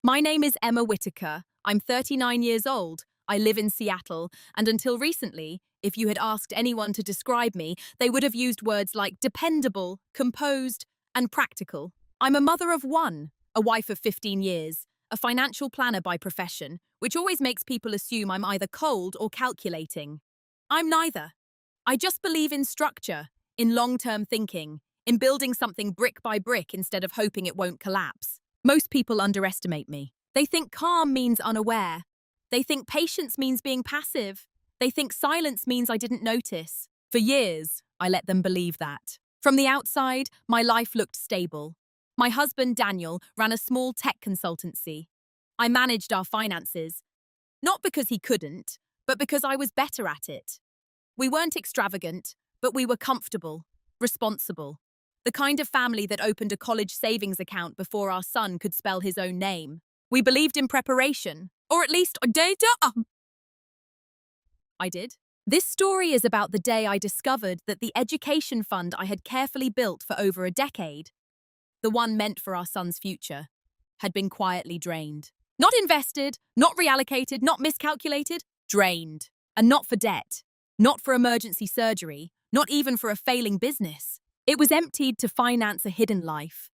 My name is Emma Whitaker. I'm 39 years old. I live in Seattle, and until recently, if you had asked anyone to describe me, they would have used words like dependable, composed, and practical. I'm a mother of one, a wife of 15 years, a financial planner by profession, which always makes people assume I'm either cold or calculating. I'm neither. I just believe in structure, in long-term thinking, in building something brick by brick instead of hoping it won't collapse. Most people underestimate me. They think calm means unaware. They think patience means being passive. They think silence means I didn't notice. For years, I let them believe that. From the outside, my life looked stable. My husband, Daniel, ran a small tech consultancy. I managed our finances, not because he couldn't, but because I was better at it. We weren't extravagant, but we were comfortable, responsible. The kind of family that opened a college savings account before our son could spell his own name. We believed in preparation, or at least I did. This story is about the day I discovered that the education fund I had carefully built for over a decade, the one meant for our son's future, had been quietly drained. Not invested, not reallocated, not miscalculated, drained. And not for debt, not for emergency surgery, not even for a failing business. It was emptied to finance a hidden life.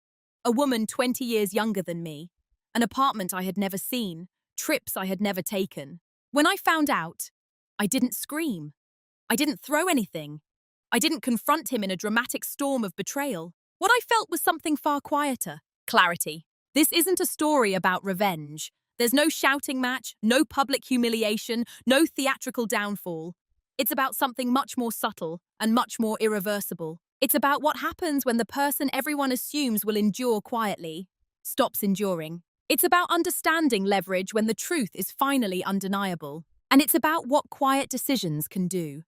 A woman 20 years younger than me, an apartment I had never seen, trips I had never taken. When I found out, I didn't scream. I didn't throw anything. I didn't confront him in a dramatic storm of betrayal. What I felt was something far quieter. Clarity. This isn't a story about revenge. There's no shouting match, no public humiliation, no theatrical downfall. It's about something much more subtle and much more irreversible. It's about what happens when the person everyone assumes will endure quietly stops enduring. It's about understanding leverage when the truth is finally undeniable. And it's about what quiet decisions can do.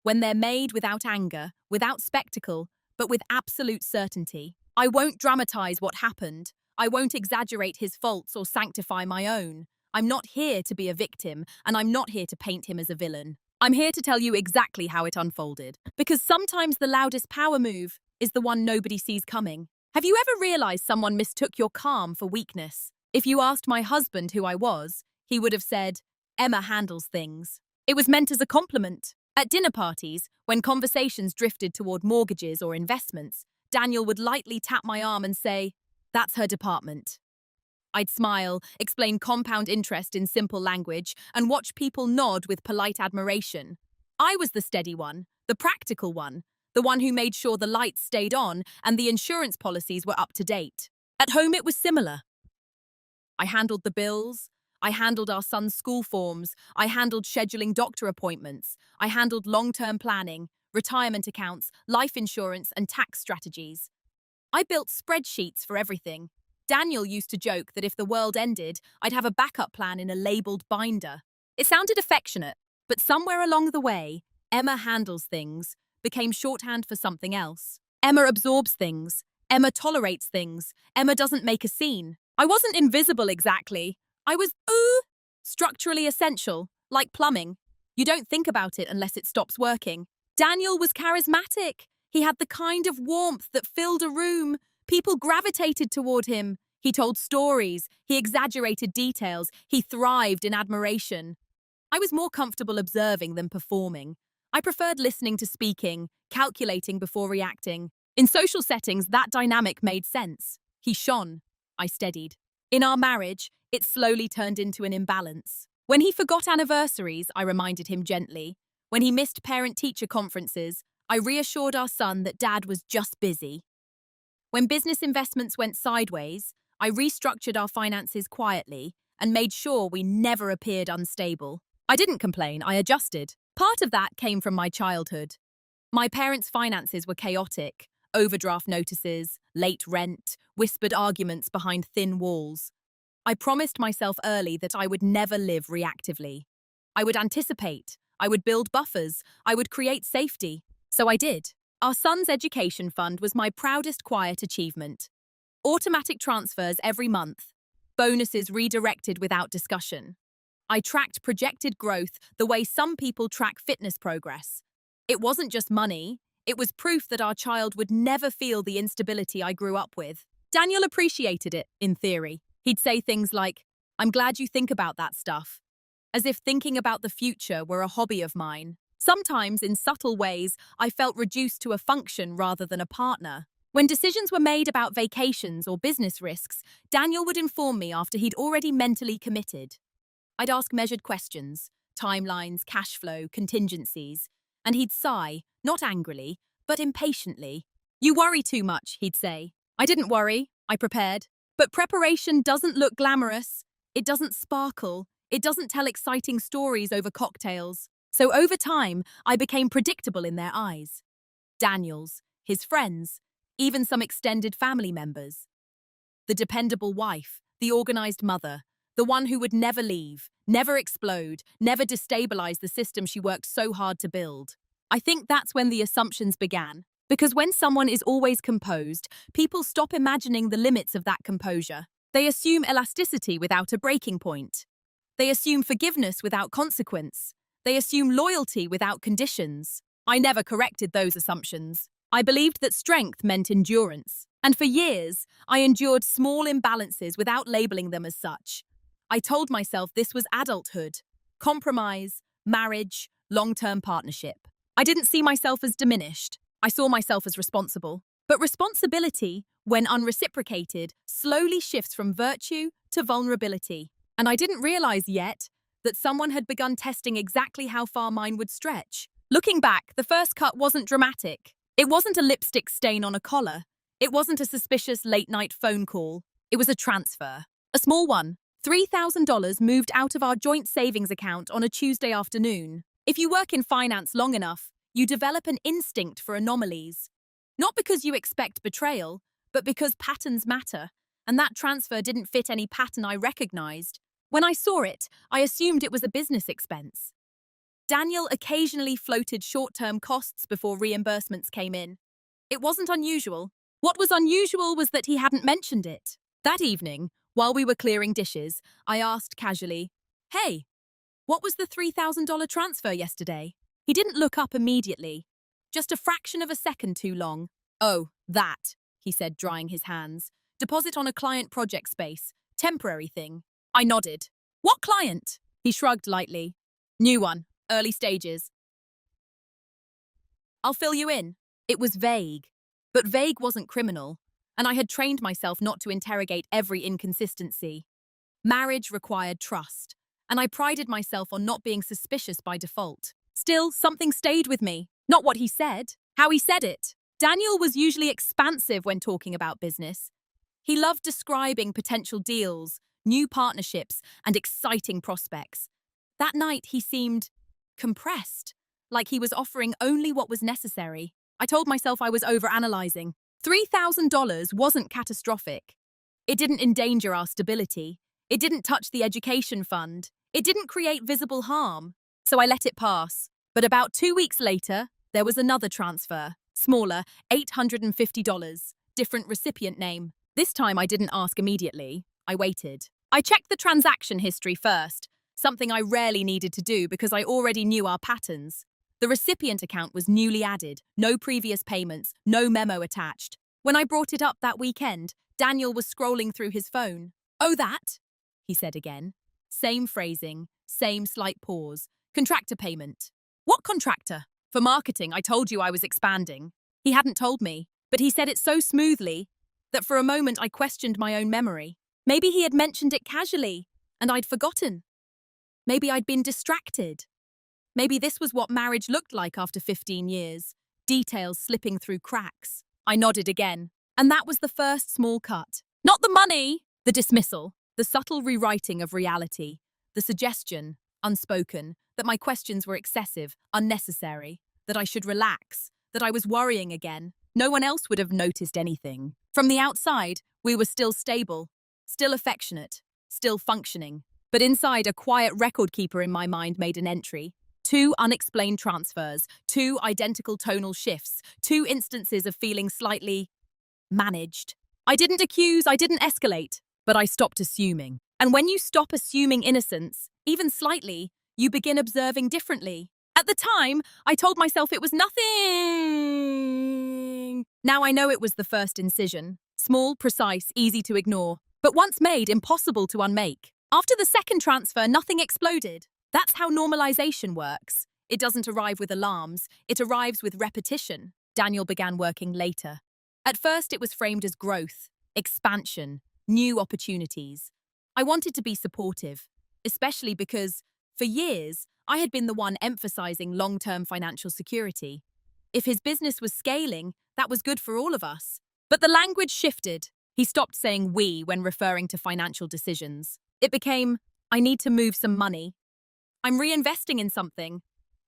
When they're made without anger, without spectacle, but with absolute certainty. I won't dramatize what happened. I won't exaggerate his faults or sanctify my own. I'm not here to be a victim, and I'm not here to paint him as a villain. I'm here to tell you exactly how it unfolded. Because sometimes the loudest power move is the one nobody sees coming. Have you ever realized someone mistook your calm for weakness? If you asked my husband who I was, he would have said, Emma handles things. It was meant as a compliment. At dinner parties, when conversations drifted toward mortgages or investments, Daniel would lightly tap my arm and say, that's her department. I'd smile, explain compound interest in simple language, and watch people nod with polite admiration. I was the steady one, the practical one, the one who made sure the lights stayed on and the insurance policies were up to date. At home, it was similar. I handled the bills. I handled our son's school forms. I handled scheduling doctor appointments. I handled long-term planning, retirement accounts, life insurance, and tax strategies. I built spreadsheets for everything. Daniel used to joke that if the world ended, I'd have a backup plan in a labeled binder. It sounded affectionate, but somewhere along the way, Emma handles things became shorthand for something else. Emma absorbs things. Emma tolerates things. Emma doesn't make a scene. I wasn't invisible exactly. I was, structurally essential, like plumbing. You don't think about it unless it stops working. Daniel was charismatic. He had the kind of warmth that filled a room. People gravitated toward him. He told stories. He exaggerated details. He thrived in admiration. I was more comfortable observing than performing. I preferred listening to speaking, calculating before reacting. In social settings, that dynamic made sense. He shone. I steadied. In our marriage, it slowly turned into an imbalance. When he forgot anniversaries, I reminded him gently. When he missed parent-teacher conferences, I reassured our son that Dad was just busy. When business investments went sideways, I restructured our finances quietly and made sure we never appeared unstable. I didn't complain, I adjusted. Part of that came from my childhood. My parents' finances were chaotic. Overdraft notices, late rent, whispered arguments behind thin walls. I promised myself early that I would never live reactively. I would anticipate. I would build buffers. I would create safety. So I did. Our son's education fund was my proudest quiet achievement. Automatic transfers every month. Bonuses redirected without discussion. I tracked projected growth the way some people track fitness progress. It wasn't just money. It was proof that our child would never feel the instability I grew up with. Daniel appreciated it, in theory. He'd say things like, "I'm glad you think about that stuff," as if thinking about the future were a hobby of mine. Sometimes, in subtle ways, I felt reduced to a function rather than a partner. When decisions were made about vacations or business risks, Daniel would inform me after he'd already mentally committed. I'd ask measured questions, timelines, cash flow, contingencies, and he'd sigh, not angrily, but impatiently. "You worry too much," he'd say. I didn't worry, I prepared. But preparation doesn't look glamorous. It doesn't sparkle. It doesn't tell exciting stories over cocktails. So over time, I became predictable in their eyes. Daniel's, his friends, even some extended family members. The dependable wife, the organized mother, the one who would never leave, never explode, never destabilize the system she worked so hard to build. I think that's when the assumptions began. Because when someone is always composed, people stop imagining the limits of that composure. They assume elasticity without a breaking point. They assume forgiveness without consequence. They assume loyalty without conditions. I never corrected those assumptions. I believed that strength meant endurance. And for years, I endured small imbalances without labeling them as such. I told myself this was adulthood, compromise, marriage, long-term partnership. I didn't see myself as diminished. I saw myself as responsible. But responsibility, when unreciprocated, slowly shifts from virtue to vulnerability. And I didn't realize yet that someone had begun testing exactly how far mine would stretch. Looking back, the first cut wasn't dramatic. It wasn't a lipstick stain on a collar. It wasn't a suspicious late-night phone call. It was a transfer. A small one. $3,000 moved out of our joint savings account on a Tuesday afternoon. If you work in finance long enough, you develop an instinct for anomalies. Not because you expect betrayal, but because patterns matter, and that transfer didn't fit any pattern I recognized. When I saw it, I assumed it was a business expense. Daniel occasionally floated short-term costs before reimbursements came in. It wasn't unusual. What was unusual was that he hadn't mentioned it. That evening, while we were clearing dishes, I asked casually, "Hey, what was the $3,000 transfer yesterday?" He didn't look up immediately. Just a fraction of a second too long. "Oh, that," he said, drying his hands. "Deposit on a client project space. Temporary thing." I nodded. "What client?" He shrugged lightly. "New one. Early stages. I'll fill you in." It was vague. But vague wasn't criminal, and I had trained myself not to interrogate every inconsistency. Marriage required trust, and I prided myself on not being suspicious by default. Still, something stayed with me. Not what he said, how he said it. Daniel was usually expansive when talking about business. He loved describing potential deals, new partnerships, and exciting prospects. That night, he seemed compressed, like he was offering only what was necessary. I told myself I was overanalyzing. $3,000 wasn't catastrophic. It didn't endanger our stability. It didn't touch the education fund. It didn't create visible harm. So I let it pass. But about 2 weeks later, there was another transfer. Smaller, $850. Different recipient name. This time I didn't ask immediately. I waited. I checked the transaction history first, something I rarely needed to do because I already knew our patterns. The recipient account was newly added, no previous payments, no memo attached. When I brought it up that weekend, Daniel was scrolling through his phone. "Oh, that?" he said again. Same phrasing, same slight pause. "Contractor payment." "What contractor?" "For marketing, I told you I was expanding." He hadn't told me, but he said it so smoothly that for a moment I questioned my own memory. Maybe he had mentioned it casually, and I'd forgotten. Maybe I'd been distracted. Maybe this was what marriage looked like after 15 years, details slipping through cracks. I nodded again, and that was the first small cut. Not the money! The dismissal, the subtle rewriting of reality, the suggestion, unspoken, that my questions were excessive, unnecessary, that I should relax, that I was worrying again. No one else would have noticed anything. From the outside, we were still stable, still affectionate, still functioning. But inside, a quiet record keeper in my mind made an entry. 2 unexplained transfers, 2 identical tonal shifts, 2 instances of feeling slightly managed. I didn't accuse, I didn't escalate, but I stopped assuming. And when you stop assuming innocence, even slightly, you begin observing differently. At the time, I told myself it was nothing. Now I know it was the first incision. Small, precise, easy to ignore. but once made, impossible to unmake. After the second transfer, nothing exploded. That's how normalization works. It doesn't arrive with alarms, it arrives with repetition. Daniel began working later. At first, it was framed as growth, expansion, new opportunities. I wanted to be supportive, especially because, for years, I had been the one emphasizing long-term financial security. If his business was scaling, that was good for all of us. But the language shifted. He stopped saying we when referring to financial decisions. It became, I need to move some money. I'm reinvesting in something.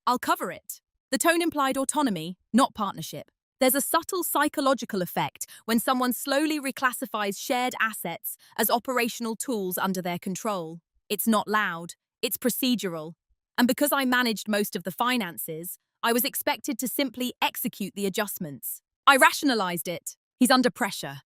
I'll cover it. The tone implied autonomy, not partnership. There's a subtle psychological effect when someone slowly reclassifies shared assets as operational tools under their control. It's not loud, it's procedural. And because I managed most of the finances, I was expected to simply execute the adjustments. I rationalized it. He's under pressure.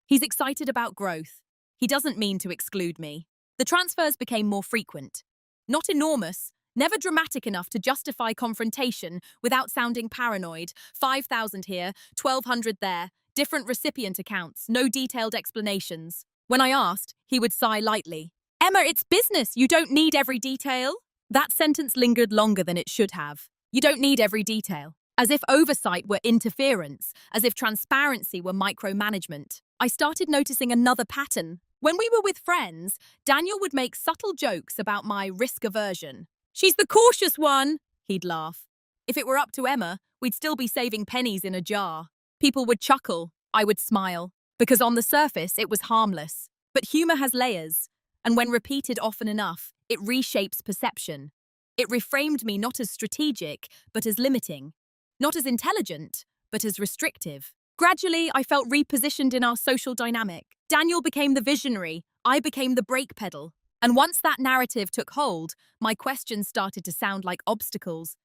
He's excited about growth. He doesn't mean to exclude me. The transfers became more frequent. Not enormous, never dramatic enough to justify confrontation without sounding paranoid. 5,000 here, 1,200 there, different recipient accounts, no detailed explanations. When I asked, he would sigh lightly. Emma, it's business. You don't need every detail. That sentence lingered longer than it should have. You don't need every detail. As if oversight were interference, as if transparency were micromanagement. I started noticing another pattern. When we were with friends, Daniel would make subtle jokes about my risk aversion. She's the cautious one, he'd laugh. If it were up to Emma, we'd still be saving pennies in a jar. People would chuckle, I would smile, because on the surface it was harmless. But humor has layers, and when repeated often enough, it reshapes perception. It reframed me not as strategic, but as limiting. Not as intelligent, but as restrictive. Gradually, I felt repositioned in our social dynamic. Daniel became the visionary, I became the brake pedal. And once that narrative took hold, my questions started to sound like obstacles,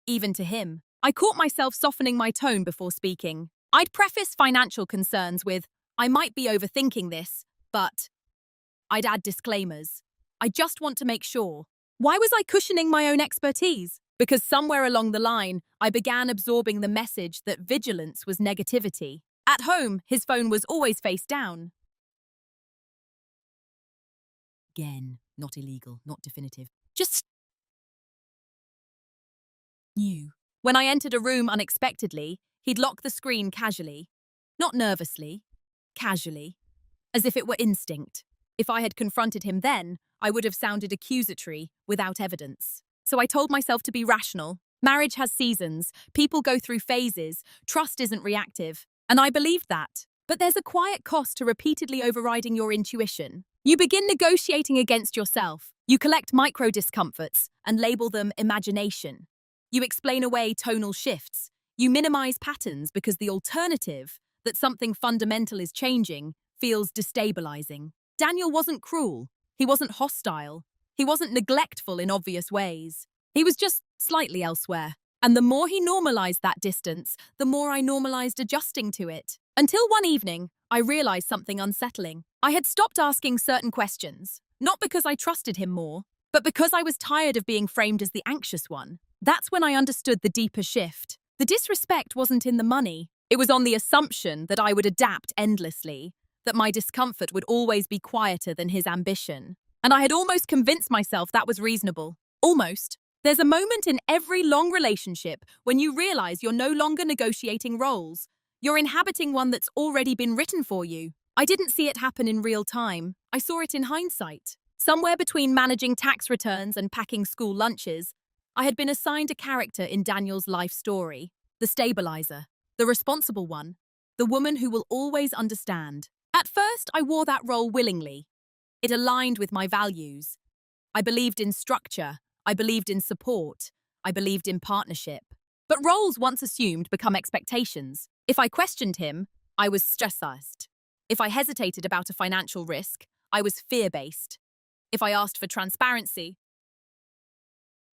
even to him. I caught myself softening my tone before speaking. I'd preface financial concerns with, I might be overthinking this, but I'd add disclaimers. I just want to make sure. Why was I cushioning my own expertise? Because somewhere along the line, I began absorbing the message that vigilance was negativity. At home, his phone was always face down. Again, not illegal, not definitive. Just new. When I entered a room unexpectedly, he'd lock the screen casually. Not nervously, casually, as if it were instinct. If I had confronted him then, I would have sounded accusatory, without evidence. So I told myself to be rational. Marriage has seasons, people go through phases, trust isn't reactive. And I believed that. But there's a quiet cost to repeatedly overriding your intuition. You begin negotiating against yourself. You collect micro-discomforts and label them imagination. You explain away tonal shifts. You minimize patterns because the alternative, that something fundamental is changing, feels destabilizing. Daniel wasn't cruel. He wasn't hostile. He wasn't neglectful in obvious ways. He was just slightly elsewhere. And the more he normalized that distance, the more I normalized adjusting to it. Until one evening, I realized something unsettling. I had stopped asking certain questions, not because I trusted him more, but because I was tired of being framed as the anxious one. That's when I understood the deeper shift. The disrespect wasn't in the money. It was on the assumption that I would adapt endlessly, that my discomfort would always be quieter than his ambition. And I had almost convinced myself that was reasonable. Almost. There's a moment in every long relationship when you realize you're no longer negotiating roles. You're inhabiting one that's already been written for you. I didn't see it happen in real time. I saw it in hindsight. Somewhere between managing tax returns and packing school lunches, I had been assigned a character in Daniel's life story. The stabilizer. The responsible one. The woman who will always understand. At first, I wore that role willingly. It aligned with my values. I believed in structure. I believed in support. I believed in partnership. But roles once assumed become expectations. If I questioned him, I was stressed. If I hesitated about a financial risk, I was fear-based. If I asked for transparency,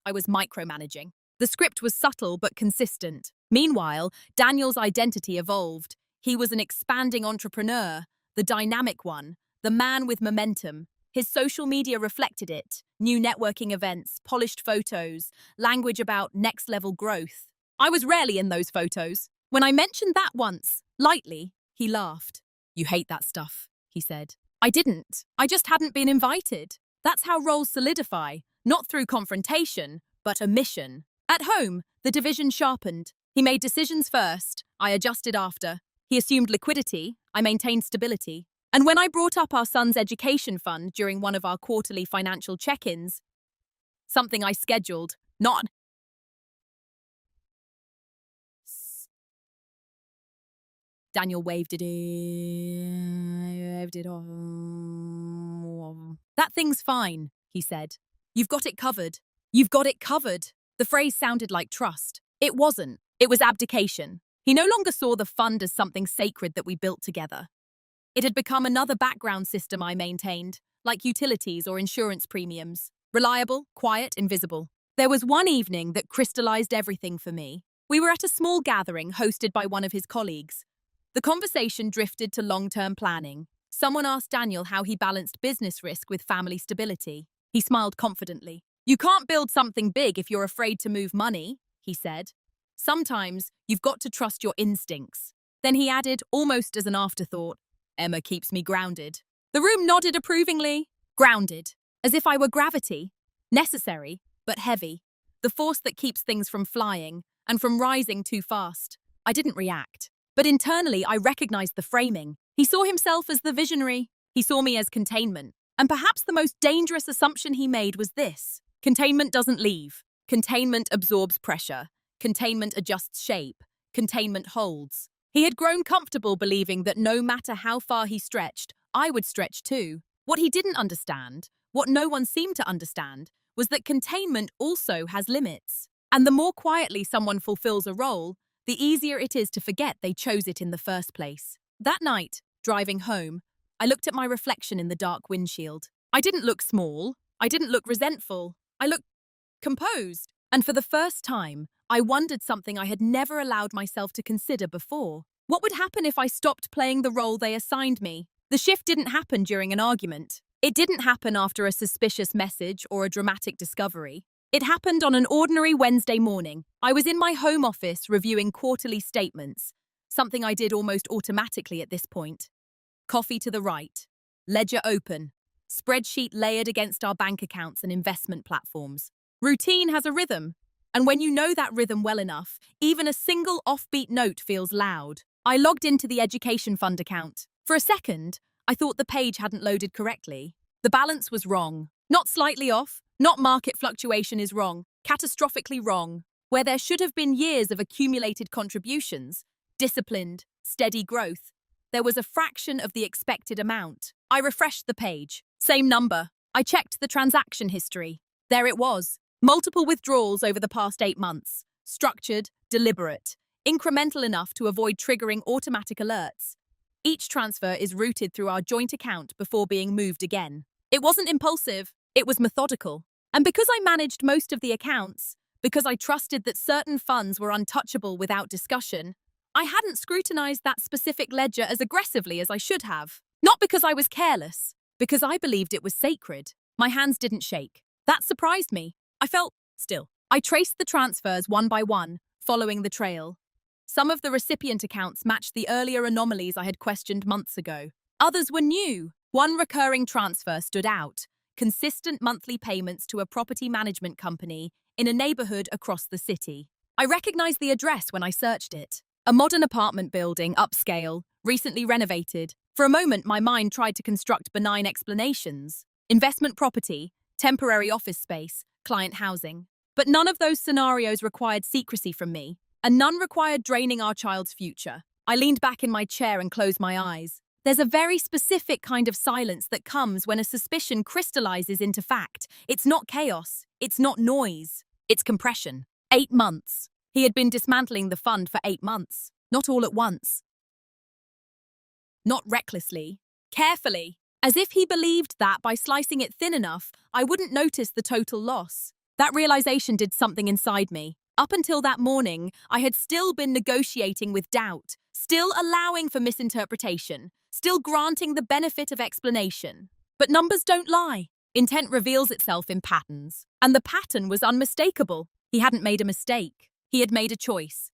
I was micromanaging. The script was subtle but consistent. Meanwhile, Daniel's identity evolved. He was an expanding entrepreneur, the dynamic one, the man with momentum. His social media reflected it. New networking events, polished photos, language about next-level growth. I was rarely in those photos. When I mentioned that once, lightly, he laughed. You hate that stuff, he said. I didn't. I just hadn't been invited. That's how roles solidify, not through confrontation, but omission. At home, the division sharpened. He made decisions first, I adjusted after. He assumed liquidity, I maintained stability. And when I brought up our son's education fund during one of our quarterly financial check-ins, something I scheduled, not Daniel waved it in. Waved it off. That thing's fine, he said. You've got it covered. You've got it covered. The phrase sounded like trust. It wasn't. It was abdication. He no longer saw the fund as something sacred that we built together. It had become another background system I maintained, like utilities or insurance premiums. Reliable, quiet, invisible. There was one evening that crystallized everything for me. We were at a small gathering hosted by one of his colleagues. The conversation drifted to long-term planning. Someone asked Daniel how he balanced business risk with family stability. He smiled confidently. You can't build something big if you're afraid to move money, he said. Sometimes you've got to trust your instincts. Then he added, almost as an afterthought, Emma keeps me grounded. The room nodded approvingly. Grounded. As if I were gravity. Necessary, but heavy. The force that keeps things from flying and from rising too fast. I didn't react. But internally, I recognized the framing. He saw himself as the visionary. He saw me as containment. And perhaps the most dangerous assumption he made was this. Containment doesn't leave. Containment absorbs pressure. Containment adjusts shape. Containment holds. He had grown comfortable believing that no matter how far he stretched, I would stretch too. What he didn't understand, what no one seemed to understand, was that containment also has limits. And the more quietly someone fulfills a role, the easier it is to forget they chose it in the first place. That night, driving home, I looked at my reflection in the dark windshield. I didn't look small. I didn't look resentful. I looked composed. And for the first time, I wondered something I had never allowed myself to consider before. What would happen if I stopped playing the role they assigned me? The shift didn't happen during an argument. It didn't happen after a suspicious message or a dramatic discovery. It happened on an ordinary Wednesday morning. I was in my home office reviewing quarterly statements, something I did almost automatically at this point. Coffee to the right, ledger open, spreadsheet layered against our bank accounts and investment platforms. Routine has a rhythm, and when you know that rhythm well enough, even a single offbeat note feels loud. I logged into the education fund account. For a second, I thought the page hadn't loaded correctly. The balance was wrong. Not slightly off, not market fluctuation is wrong, catastrophically wrong. Where there should have been years of accumulated contributions, disciplined, steady growth, there was a fraction of the expected amount. I refreshed the page. Same number. I checked the transaction history. There it was. Multiple withdrawals over the past 8 months. Structured, deliberate, incremental enough to avoid triggering automatic alerts. Each transfer is routed through our joint account before being moved again. It wasn't impulsive. It was methodical. And because I managed most of the accounts, because I trusted that certain funds were untouchable without discussion, I hadn't scrutinized that specific ledger as aggressively as I should have. Not because I was careless, because I believed it was sacred. My hands didn't shake. That surprised me. I felt still. I traced the transfers one by one, following the trail. Some of the recipient accounts matched the earlier anomalies I had questioned months ago. Others were new. One recurring transfer stood out. Consistent monthly payments to a property management company in a neighborhood across the city. I recognized the address when I searched it. A modern apartment building, upscale, recently renovated. For a moment, my mind tried to construct benign explanations. Investment property, temporary office space, client housing. But none of those scenarios required secrecy from me, and none required draining our child's future. I leaned back in my chair and closed my eyes. There's a very specific kind of silence that comes when a suspicion crystallizes into fact. It's not chaos. It's not noise. It's compression. 8 months. He had been dismantling the fund for 8 months. Not all at once. Not recklessly. Carefully. As if he believed that by slicing it thin enough, I wouldn't notice the total loss. That realization did something inside me. Up until that morning, I had still been negotiating with doubt, still allowing for misinterpretation, still granting the benefit of explanation. But numbers don't lie. Intent reveals itself in patterns. And the pattern was unmistakable. He hadn't made a mistake. He had made a choice.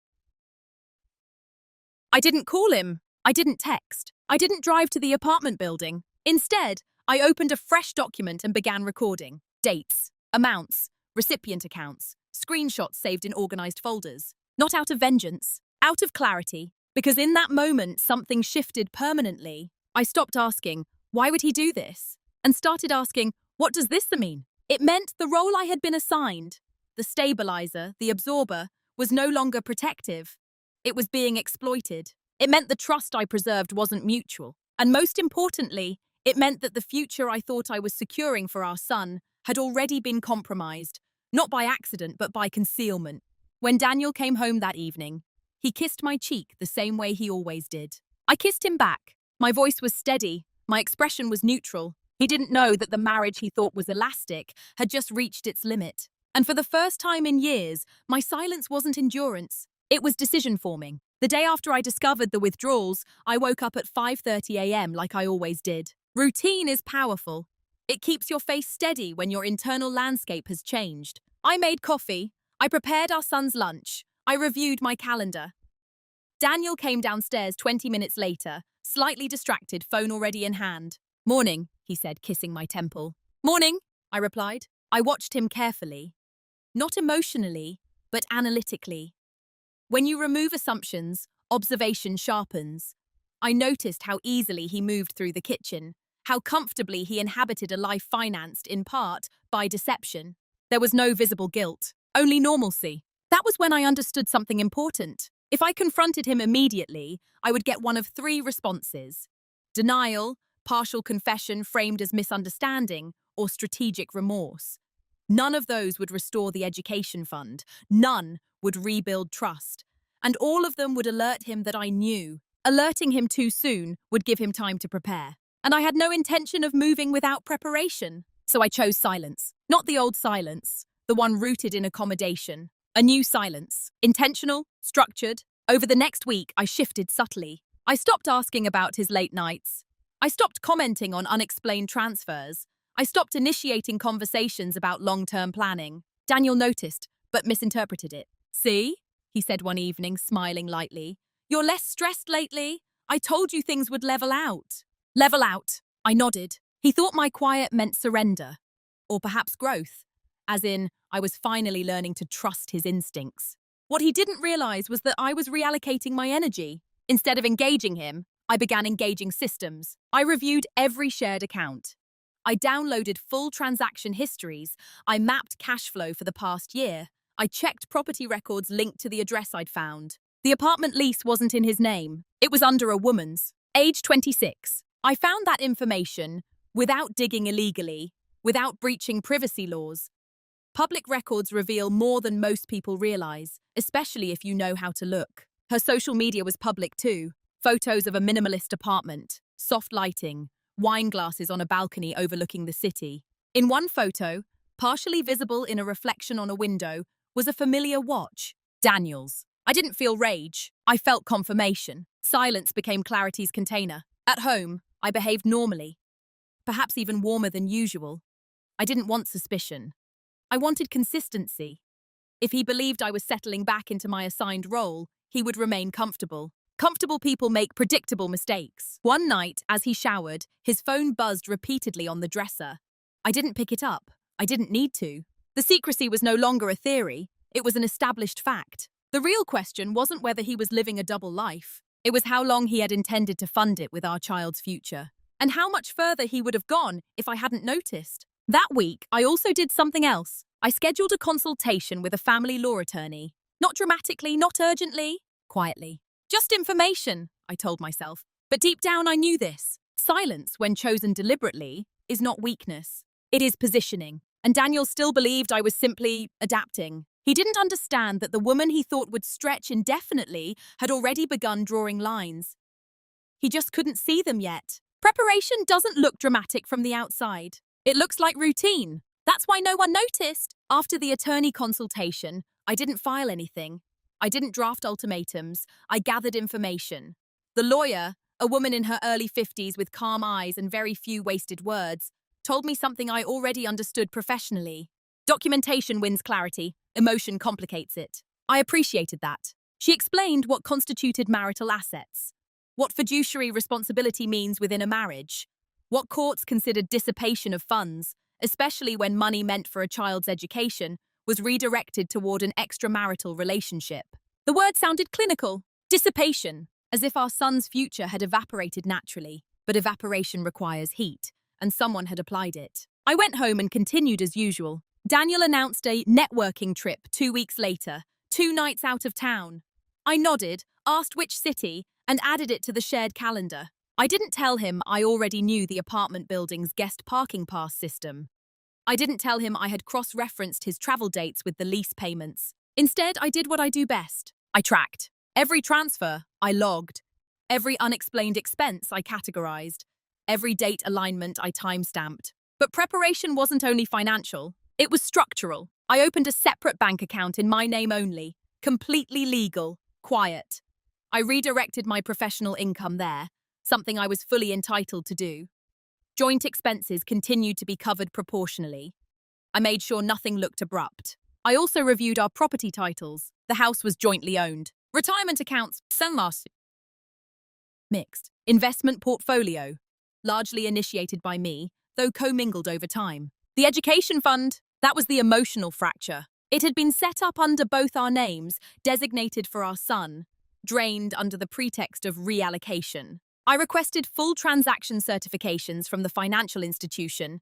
I didn't call him. I didn't text. I didn't drive to the apartment building. Instead, I opened a fresh document and began recording. Dates, amounts, recipient accounts, screenshots saved in organized folders. Not out of vengeance, out of clarity. Because in that moment, something shifted permanently. I stopped asking, why would he do this? And started asking, what does this mean? It meant the role I had been assigned, the stabilizer, the absorber, was no longer protective. It was being exploited. It meant the trust I preserved wasn't mutual. And most importantly, it meant that the future I thought I was securing for our son had already been compromised, not by accident, but by concealment. When Daniel came home that evening, he kissed my cheek the same way he always did. I kissed him back. My voice was steady. My expression was neutral. He didn't know that the marriage he thought was elastic had just reached its limit. And for the first time in years, my silence wasn't endurance. It was decision-forming. The day after I discovered the withdrawals, I woke up at 5:30 a.m. like I always did. Routine is powerful. It keeps your face steady when your internal landscape has changed. I made coffee. I prepared our son's lunch. I reviewed my calendar. Daniel came downstairs 20 minutes later, slightly distracted, phone already in hand. "Morning," he said, kissing my temple. "Morning," I replied. I watched him carefully. Not emotionally, but analytically. When you remove assumptions, observation sharpens. I noticed how easily he moved through the kitchen, how comfortably he inhabited a life financed, in part, by deception. There was no visible guilt, only normalcy. That was when I understood something important. If I confronted him immediately, I would get one of three responses: denial, partial confession framed as misunderstanding, or strategic remorse. None of those would restore the education fund. None would rebuild trust. And all of them would alert him that I knew. Alerting him too soon would give him time to prepare. And I had no intention of moving without preparation. So I chose silence. Not the old silence, the one rooted in accommodation. A new silence. Intentional, structured. Over the next week, I shifted subtly. I stopped asking about his late nights. I stopped commenting on unexplained transfers. I stopped initiating conversations about long-term planning. Daniel noticed, but misinterpreted it. "See?" he said one evening, smiling lightly. "You're less stressed lately. I told you things would level out." Level out. I nodded. He thought my quiet meant surrender. Or perhaps growth. As in, I was finally learning to trust his instincts. What he didn't realize was that I was reallocating my energy. Instead of engaging him, I began engaging systems. I reviewed every shared account. I downloaded full transaction histories. I mapped cash flow for the past year. I checked property records linked to the address I'd found. The apartment lease wasn't in his name. It was under a woman's. Age 26. I found that information without digging illegally, without breaching privacy laws. Public records reveal more than most people realize, especially if you know how to look. Her social media was public too. Photos of a minimalist apartment, soft lighting, wine glasses on a balcony overlooking the city. In one photo, partially visible in a reflection on a window, was a familiar watch. Daniel's. I didn't feel rage. I felt confirmation. Silence became clarity's container. At home, I behaved normally. Perhaps even warmer than usual. I didn't want suspicion. I wanted consistency. If he believed I was settling back into my assigned role, he would remain comfortable. Comfortable people make predictable mistakes. One night, as he showered, his phone buzzed repeatedly on the dresser. I didn't pick it up. I didn't need to. The secrecy was no longer a theory. It was an established fact. The real question wasn't whether he was living a double life. It was how long he had intended to fund it with our child's future. And how much further he would have gone if I hadn't noticed. That week, I also did something else. I scheduled a consultation with a family law attorney. Not dramatically, not urgently, quietly. Just information, I told myself. But deep down I knew this. Silence, when chosen deliberately, is not weakness. It is positioning. And Daniel still believed I was simply adapting. He didn't understand that the woman he thought would stretch indefinitely had already begun drawing lines. He just couldn't see them yet. Preparation doesn't look dramatic from the outside. It looks like routine. That's why no one noticed. After the attorney consultation, I didn't file anything. I didn't draft ultimatums. I gathered information. The lawyer, a woman in her early 50s with calm eyes and very few wasted words, told me something I already understood professionally. Documentation wins clarity. Emotion complicates it. I appreciated that. She explained what constituted marital assets, what fiduciary responsibility means within a marriage, what courts considered dissipation of funds, especially when money meant for a child's education, was redirected toward an extramarital relationship. The word sounded clinical. Dissipation, as if our son's future had evaporated naturally. But evaporation requires heat, and someone had applied it. I went home and continued as usual. Daniel announced a networking trip 2 weeks later, 2 nights out of town. I nodded, asked which city, and added it to the shared calendar. I didn't tell him I already knew the apartment building's guest parking pass system. I didn't tell him I had cross-referenced his travel dates with the lease payments. Instead, I did what I do best. I tracked. Every transfer, I logged. Every unexplained expense, I categorized. Every date alignment, I time-stamped. But preparation wasn't only financial. It was structural. I opened a separate bank account in my name only, completely legal, quiet. I redirected my professional income there, something I was fully entitled to do. Joint expenses continued to be covered proportionally. I made sure nothing looked abrupt. I also reviewed our property titles. The house was jointly owned. Retirement accounts, mixed. Investment portfolio, largely initiated by me, though commingled over time. The education fund, that was the emotional fracture. It had been set up under both our names, designated for our son, drained under the pretext of reallocation. I requested full transaction certifications from the financial institution,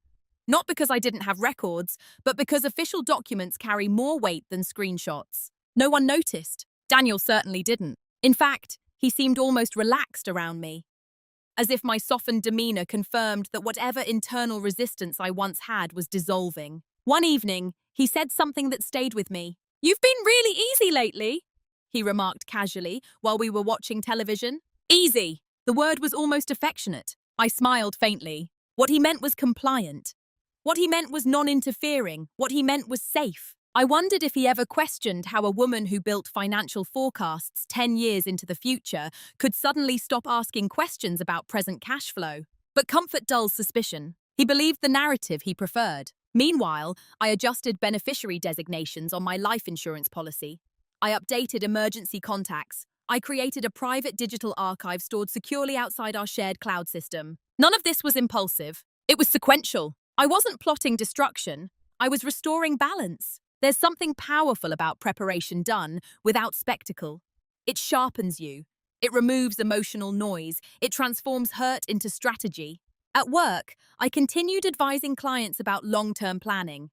not because I didn't have records, but because official documents carry more weight than screenshots. No one noticed. Daniel certainly didn't. In fact, he seemed almost relaxed around me, as if my softened demeanor confirmed that whatever internal resistance I once had was dissolving. One evening, he said something that stayed with me. "You've been really easy lately," he remarked casually while we were watching television. Easy. The word was almost affectionate. I smiled faintly. What he meant was compliant. What he meant was non-interfering. What he meant was safe. I wondered if he ever questioned how a woman who built financial forecasts 10 years into the future could suddenly stop asking questions about present cash flow. But comfort dulls suspicion. He believed the narrative he preferred. Meanwhile, I adjusted beneficiary designations on my life insurance policy. I updated emergency contacts. I created a private digital archive stored securely outside our shared cloud system. None of this was impulsive. It was sequential. I wasn't plotting destruction. I was restoring balance. There's something powerful about preparation done without spectacle. It sharpens you. It removes emotional noise. It transforms hurt into strategy. At work, I continued advising clients about long-term planning.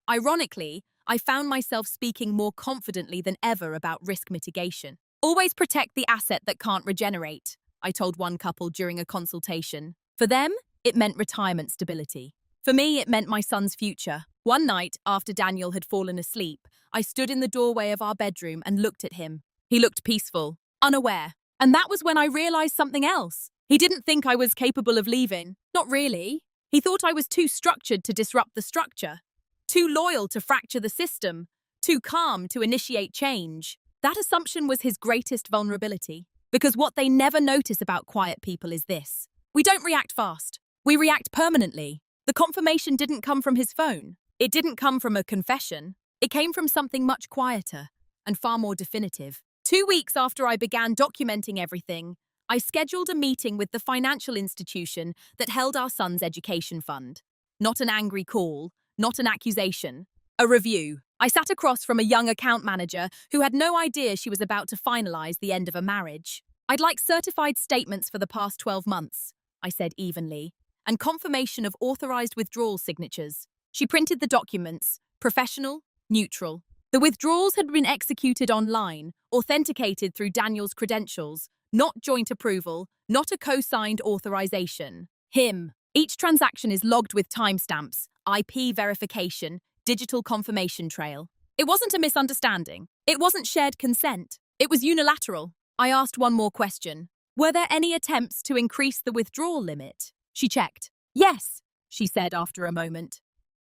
Ironically, I found myself speaking more confidently than ever about risk mitigation. Always protect the asset that can't regenerate, I told one couple during a consultation. For them, it meant retirement stability. For me, it meant my son's future. One night, after Daniel had fallen asleep, I stood in the doorway of our bedroom and looked at him. He looked peaceful, unaware. And that was when I realized something else. He didn't think I was capable of leaving. Not really. He thought I was too structured to disrupt the structure, too loyal to fracture the system, too calm to initiate change. That assumption was his greatest vulnerability. Because what they never notice about quiet people is this. We don't react fast. We react permanently. The confirmation didn't come from his phone. It didn't come from a confession. It came from something much quieter and far more definitive. 2 weeks after I began documenting everything, I scheduled a meeting with the financial institution that held our son's education fund. Not an angry call, not an accusation, a review. I sat across from a young account manager who had no idea she was about to finalize the end of a marriage. "I'd like certified statements for the past 12 months, I said evenly, and confirmation of authorized withdrawal signatures. She printed the documents, professional, neutral. The withdrawals had been executed online, authenticated through Daniel's credentials, not joint approval, not a co-signed authorization. Him. Each transaction is logged with timestamps, IP verification, digital confirmation trail. It wasn't a misunderstanding. It wasn't shared consent. It was unilateral. I asked one more question. Were there any attempts to increase the withdrawal limit? She checked. Yes, she said after a moment.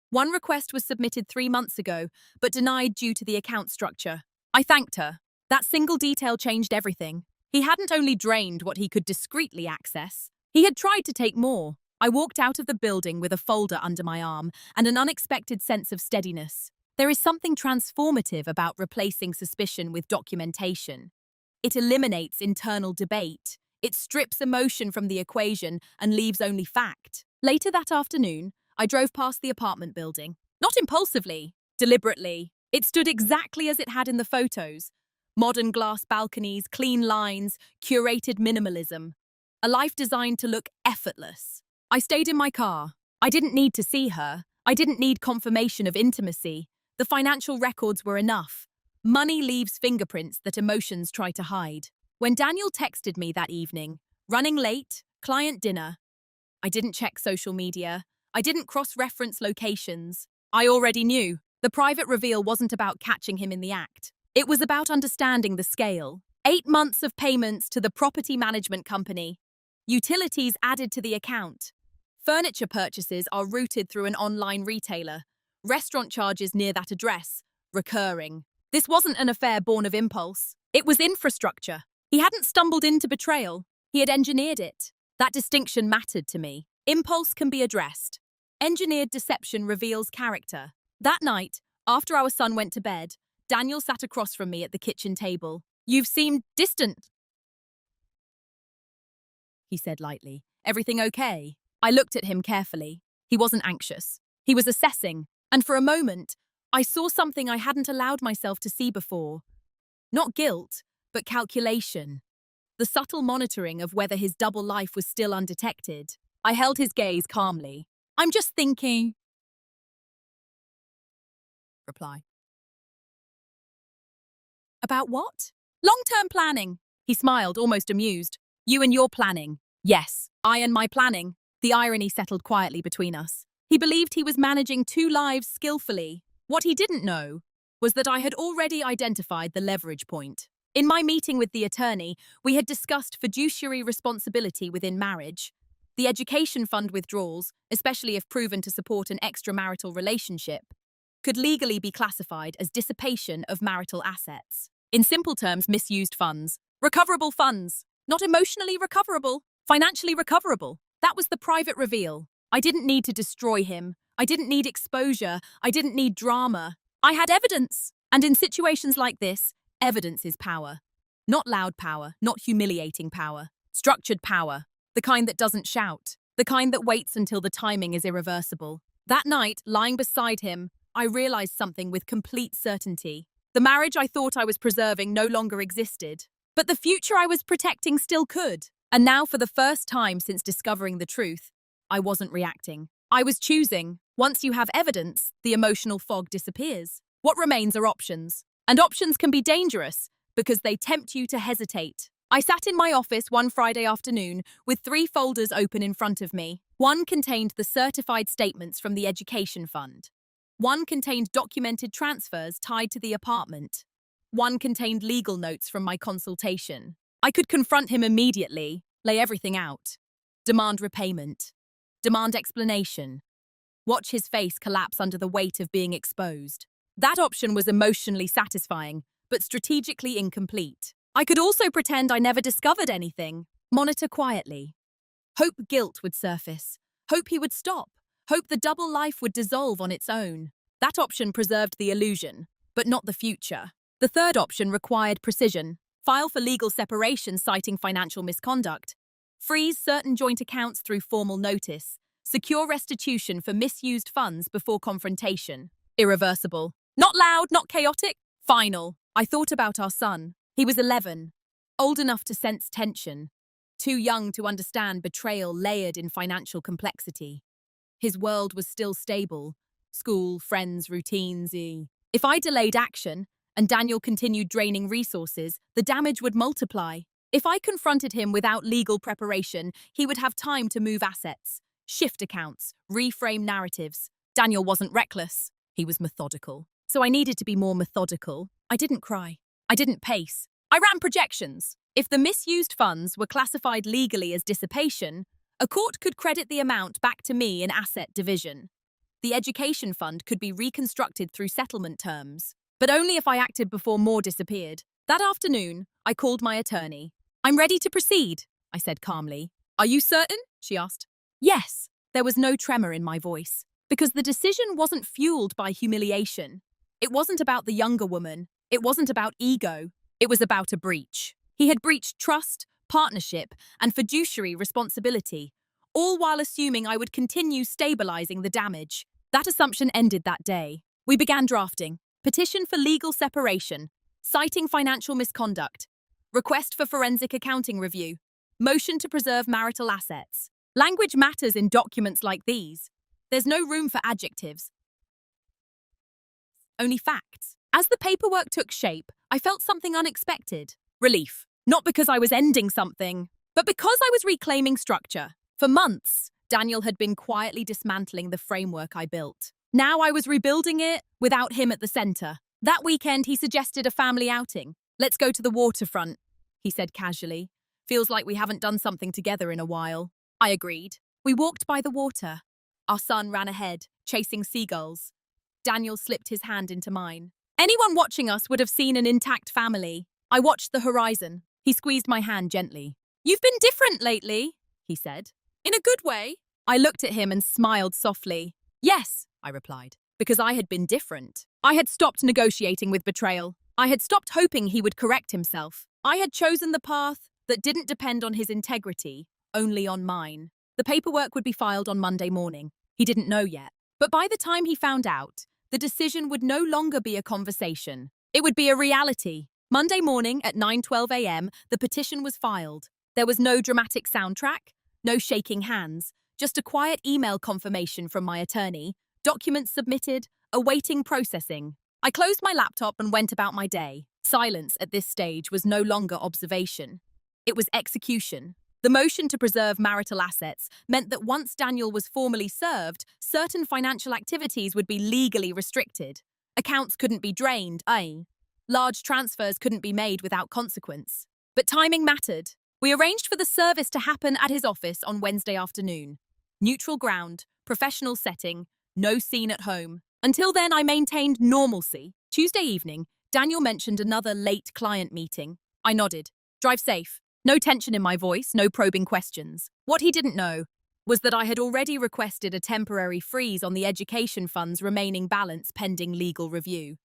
One request was submitted 3 months ago, but denied due to the account structure. I thanked her. That single detail changed everything. He hadn't only drained what he could discreetly access, he had tried to take more. I walked out of the building with a folder under my arm and an unexpected sense of steadiness. There is something transformative about replacing suspicion with documentation. It eliminates internal debate. It strips emotion from the equation and leaves only fact. Later that afternoon, I drove past the apartment building. Not impulsively, deliberately. It stood exactly as it had in the photos. Modern glass balconies, clean lines, curated minimalism. A life designed to look effortless. I stayed in my car. I didn't need to see her. I didn't need confirmation of intimacy. The financial records were enough. Money leaves fingerprints that emotions try to hide. When Daniel texted me that evening, running late, client dinner, I didn't check social media. I didn't cross-reference locations. I already knew. The private reveal wasn't about catching him in the act. It was about understanding the scale. 8 months of payments to the property management company. Utilities added to the account. Furniture purchases are routed through an online retailer. Restaurant charges near that address. Recurring. This wasn't an affair born of impulse. It was infrastructure. He hadn't stumbled into betrayal. He had engineered it. That distinction mattered to me. Impulse can be addressed. Engineered deception reveals character. That night, after our son went to bed, Daniel sat across from me at the kitchen table. "You've seemed distant," he said lightly. "Everything okay?" I looked at him carefully. He wasn't anxious. He was assessing, and for a moment, I saw something I hadn't allowed myself to see before. Not guilt, but calculation. The subtle monitoring of whether his double life was still undetected. I held his gaze calmly. "I'm just thinking," reply. "About what?" "Long-term planning." He smiled, almost amused. "You and your planning." "Yes, I and my planning." The irony settled quietly between us. He believed he was managing 2 lives skillfully. What he didn't know was that I had already identified the leverage point. In my meeting with the attorney, we had discussed fiduciary responsibility within marriage. The education fund withdrawals, especially if proven to support an extramarital relationship, could legally be classified as dissipation of marital assets. In simple terms, misused funds. Recoverable funds. Not emotionally recoverable, financially recoverable. That was the private reveal. I didn't need to destroy him. I didn't need exposure. I didn't need drama. I had evidence. And in situations like this, evidence is power. Not loud power, not humiliating power. Structured power. The kind that doesn't shout. The kind that waits until the timing is irreversible. That night, lying beside him, I realized something with complete certainty. The marriage I thought I was preserving no longer existed. But the future I was protecting still could. And now, for the first time since discovering the truth, I wasn't reacting. I was choosing. Once you have evidence, the emotional fog disappears. What remains are options. And options can be dangerous because they tempt you to hesitate. I sat in my office one Friday afternoon with 3 folders open in front of me. One contained the certified statements from the education fund. One contained documented transfers tied to the apartment. One contained legal notes from my consultation. I could confront him immediately, lay everything out. Demand repayment. Demand explanation. Watch his face collapse under the weight of being exposed. That option was emotionally satisfying, but strategically incomplete. I could also pretend I never discovered anything. Monitor quietly. Hope guilt would surface. Hope he would stop. Hope the double life would dissolve on its own. That option preserved the illusion, but not the future. The third option required precision. File for legal separation citing financial misconduct. Freeze certain joint accounts through formal notice. Secure restitution for misused funds before confrontation. Irreversible. Not loud, not chaotic. Final. I thought about our son. He was 11. Old enough to sense tension. Too young to understand betrayal layered in financial complexity. His world was still stable. School, friends, routines. If I delayed action, and Daniel continued draining resources, the damage would multiply. If I confronted him without legal preparation, he would have time to move assets, shift accounts, reframe narratives. Daniel wasn't reckless. He was methodical. So I needed to be more methodical. I didn't cry. I didn't pace. I ran projections. If the misused funds were classified legally as dissipation, a court could credit the amount back to me in asset division. The education fund could be reconstructed through settlement terms, but only if I acted before more disappeared. That afternoon, I called my attorney. "I'm ready to proceed," I said calmly. "Are you certain?" she asked. Yes. There was no tremor in my voice, because the decision wasn't fueled by humiliation. It wasn't about the younger woman. It wasn't about ego. It was about a breach. He had breached trust, partnership, and fiduciary responsibility, all while assuming I would continue stabilizing the damage. That assumption ended that day. We began drafting. Petition for legal separation, citing financial misconduct, request for forensic accounting review, motion to preserve marital assets. Language matters in documents like these. There's no room for adjectives, only facts. As the paperwork took shape, I felt something unexpected. Relief. Not because I was ending something, but because I was reclaiming structure. For months, Daniel had been quietly dismantling the framework I built. Now I was rebuilding it without him at the center. That weekend, he suggested a family outing. Let's go to the waterfront, he said casually. Feels like we haven't done something together in a while. I agreed. We walked by the water. Our son ran ahead, chasing seagulls. Daniel slipped his hand into mine. Anyone watching us would have seen an intact family. I watched the horizon. He squeezed my hand gently. You've been different lately, he said. In a good way. I looked at him and smiled softly. Yes, I replied, because I had been different. I had stopped negotiating with betrayal. I had stopped hoping he would correct himself. I had chosen the path that didn't depend on his integrity, only on mine. The paperwork would be filed on Monday morning. He didn't know yet. But by the time he found out, the decision would no longer be a conversation. It would be a reality. Monday morning at 9:12 a.m., the petition was filed. There was no dramatic soundtrack, no shaking hands, just a quiet email confirmation from my attorney, documents submitted, awaiting processing. I closed my laptop and went about my day. Silence at this stage was no longer observation. It was execution. The motion to preserve marital assets meant that once Daniel was formally served, certain financial activities would be legally restricted. Accounts couldn't be drained, large transfers couldn't be made without consequence. But timing mattered. We arranged for the service to happen at his office on Wednesday afternoon. Neutral ground, professional setting, no scene at home. Until then, I maintained normalcy. Tuesday evening, Daniel mentioned another late client meeting. I nodded. Drive safe. No tension in my voice, no probing questions. What he didn't know was that I had already requested a temporary freeze on the education fund's remaining balance pending legal review.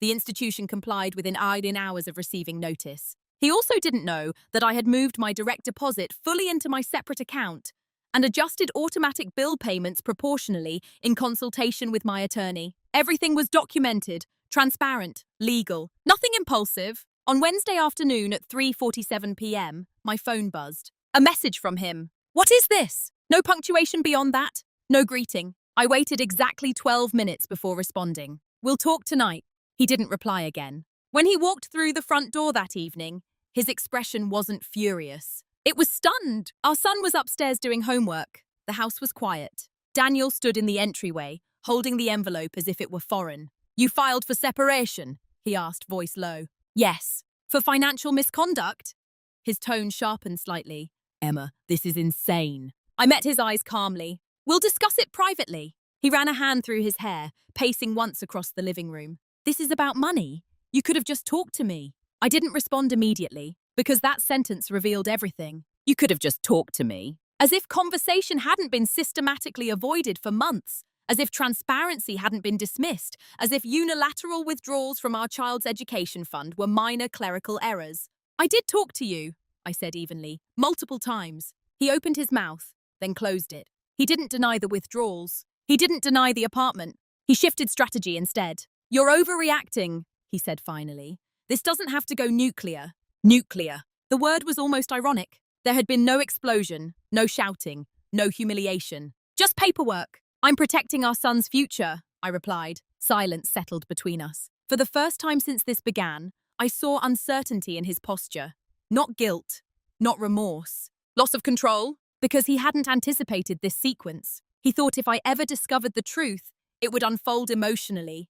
The institution complied within hours of receiving notice. He also didn't know that I had moved my direct deposit fully into my separate account and adjusted automatic bill payments proportionally in consultation with my attorney. Everything was documented, transparent, legal, nothing impulsive. On Wednesday afternoon at 3:47 p.m., my phone buzzed. A message from him. What is this? No punctuation beyond that. No greeting. I waited exactly 12 minutes before responding. We'll talk tonight. He didn't reply again. When he walked through the front door that evening, his expression wasn't furious. It was stunned. Our son was upstairs doing homework. The house was quiet. Daniel stood in the entryway, holding the envelope as if it were foreign. You filed for separation? He asked, voice low. Yes. For financial misconduct? His tone sharpened slightly. Emma, this is insane. I met his eyes calmly. We'll discuss it privately. He ran a hand through his hair, pacing once across the living room. This is about money. You could have just talked to me. I didn't respond immediately, because that sentence revealed everything. You could have just talked to me. As if conversation hadn't been systematically avoided for months. As if transparency hadn't been dismissed, as if unilateral withdrawals from our child's education fund were minor clerical errors. I did talk to you, I said evenly, multiple times. He opened his mouth, then closed it. He didn't deny the withdrawals. He didn't deny the apartment. He shifted strategy instead. You're overreacting, he said finally. This doesn't have to go nuclear. Nuclear. The word was almost ironic. There had been no explosion, no shouting, no humiliation. Just paperwork. I'm protecting our son's future, I replied. Silence settled between us. For the first time since this began, I saw uncertainty in his posture. Not guilt, not remorse. Loss of control, because he hadn't anticipated this sequence. He thought if I ever discovered the truth, it would unfold emotionally.